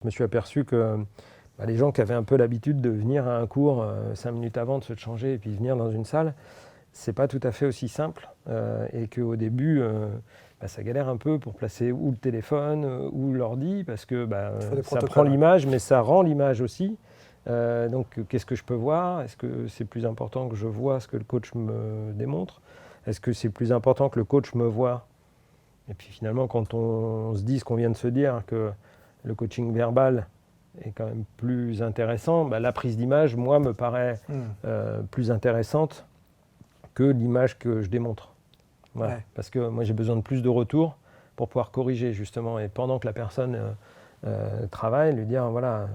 Je me suis aperçu que les gens qui avaient un peu l'habitude de venir à un cours 5 minutes avant, de se changer et puis venir dans une salle, c'est pas tout à fait aussi simple et qu'au début, ça galère un peu pour placer ou le téléphone ou l'ordi parce que ça prend l'image, mais ça rend l'image aussi. Donc, qu'est-ce que je peux voir? Est-ce que c'est plus important que je vois ce que le coach me démontre? Est-ce que c'est plus important que le coach me voit? Et puis finalement, quand on se dit ce qu'on vient de se dire, que le coaching verbal est quand même plus intéressant, la prise d'image, moi, me paraît plus intéressante que l'image que je démontre. Voilà. Ouais. Parce que moi, j'ai besoin de plus de retours pour pouvoir corriger, justement. Et pendant que la personne travaille, lui dire, voilà,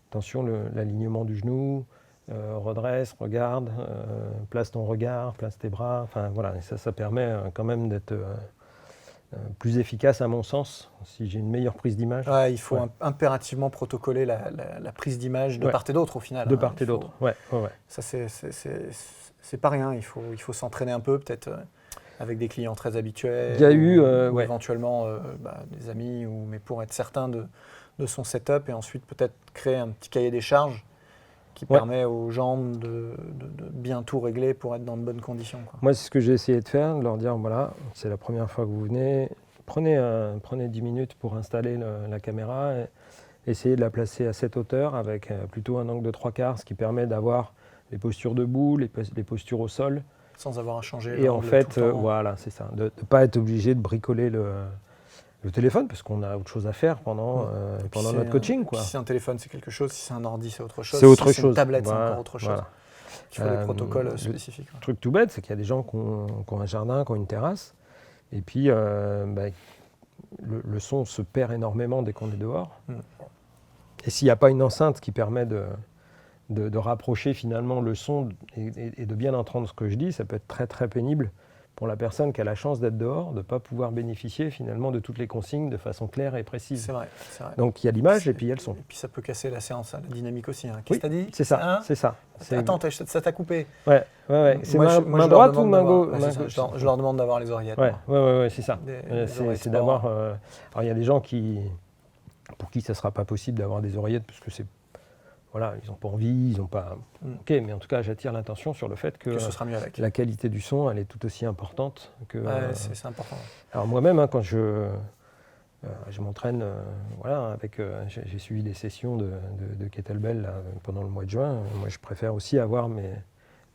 attention, l'alignement du genou, redresse, regarde, place ton regard, place tes bras. Enfin, voilà, et ça permet quand même d'être plus efficace à mon sens, si j'ai une meilleure prise d'image. Ouais, il faut impérativement protocoler la prise d'image de part et d'autre au final. De part et d'autre, ouais. Ça, c'est pas rien, il faut s'entraîner un peu, peut-être avec des clients très habituels, ou éventuellement des amis, mais pour être certain de son setup et ensuite peut-être créer un petit cahier des charges qui permet aux gens de bien tout régler pour être dans de bonnes conditions, quoi. Moi, c'est ce que j'ai essayé de faire, de leur dire, voilà, c'est la première fois que vous venez, prenez 10 minutes pour installer la caméra, et essayez de la placer à cette hauteur avec plutôt un angle de 3/4, ce qui permet d'avoir les postures debout, les postures au sol. Sans avoir à changer. Et en fait, voilà, c'est ça, de ne pas être obligé de bricoler le téléphone, parce qu'on a autre chose à faire pendant notre coaching. Si c'est un téléphone, c'est quelque chose. Si c'est un ordi, c'est autre chose. C'est autre chose. Si c'est une tablette, c'est encore autre chose. Voilà. Il faut des protocoles spécifiques. Le truc tout bête, c'est qu'il y a des gens qui ont un jardin, qui ont une terrasse, et puis le son se perd énormément dès qu'on est dehors. Et s'il n'y a pas une enceinte qui permet de rapprocher finalement le son et de bien entendre ce que je dis, ça peut être très très pénible pour la personne qui a la chance d'être dehors, de ne pas pouvoir bénéficier finalement de toutes les consignes de façon claire et précise. C'est vrai. Donc il y a l'image et puis il y a le son. Et puis ça peut casser la séance, la dynamique aussi. Qu'est-ce que tu as dit? C'est ça, c'est ça. Attends, ça t'a coupé. Ouais. C'est main droite ou main gauche? Je leur demande d'avoir les oreillettes. Ouais, c'est ça. C'est d'avoir... alors il y a des gens pour qui ça ne sera pas possible d'avoir des oreillettes parce que c'est... Voilà, ils n'ont pas envie, ils n'ont pas... Ok, mais en tout cas, j'attire l'attention sur le fait que ce sera mieux avec. La qualité du son, elle est tout aussi importante que... c'est important. Alors moi-même, quand je m'entraîne, j'ai suivi des sessions de kettlebell là, pendant le mois de juin. Moi, je préfère aussi avoir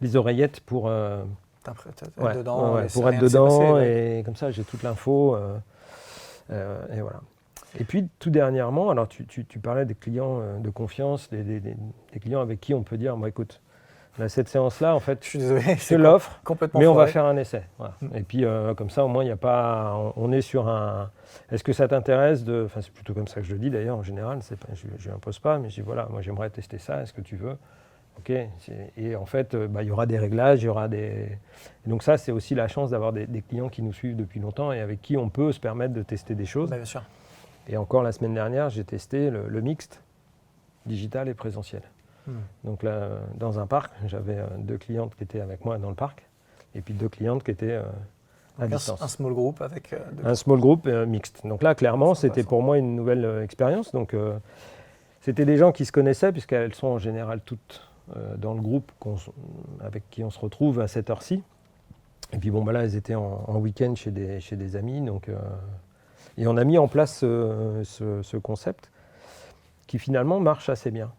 les oreillettes pour être dedans et comme ça, j'ai toute l'info. Et voilà. Et puis, tout dernièrement, alors tu parlais des clients de confiance, des clients avec qui on peut dire, écoute, cette séance-là, en fait, je te l'offre, mais on va faire un essai. Voilà. Et puis, comme ça, au moins, il n'y a pas... On est sur un... Est-ce que ça t'intéresse de... Enfin, c'est plutôt comme ça que je le dis, d'ailleurs, en général. Je n'impose pas, mais je dis, voilà, moi, j'aimerais tester ça. Est-ce que tu veux? OK. Et en fait, il y aura des réglages, il y aura des... Et donc ça, c'est aussi la chance d'avoir des clients qui nous suivent depuis longtemps et avec qui on peut se permettre de tester des choses. Bien sûr. Et encore la semaine dernière, j'ai testé le mixte, digital et présentiel. Donc là, dans un parc, j'avais 2 clientes qui étaient avec moi dans le parc, et puis 2 clientes qui étaient à distance. Un small group avec... Un small group mixte. Donc là, clairement, c'était pour moi une nouvelle expérience. Donc c'était des gens qui se connaissaient, puisqu'elles sont en général toutes dans le groupe avec qui on se retrouve à cette heure-ci. Et puis bon, là, elles étaient en week-end chez des amis, donc... Et on a mis en place ce concept qui finalement marche assez bien.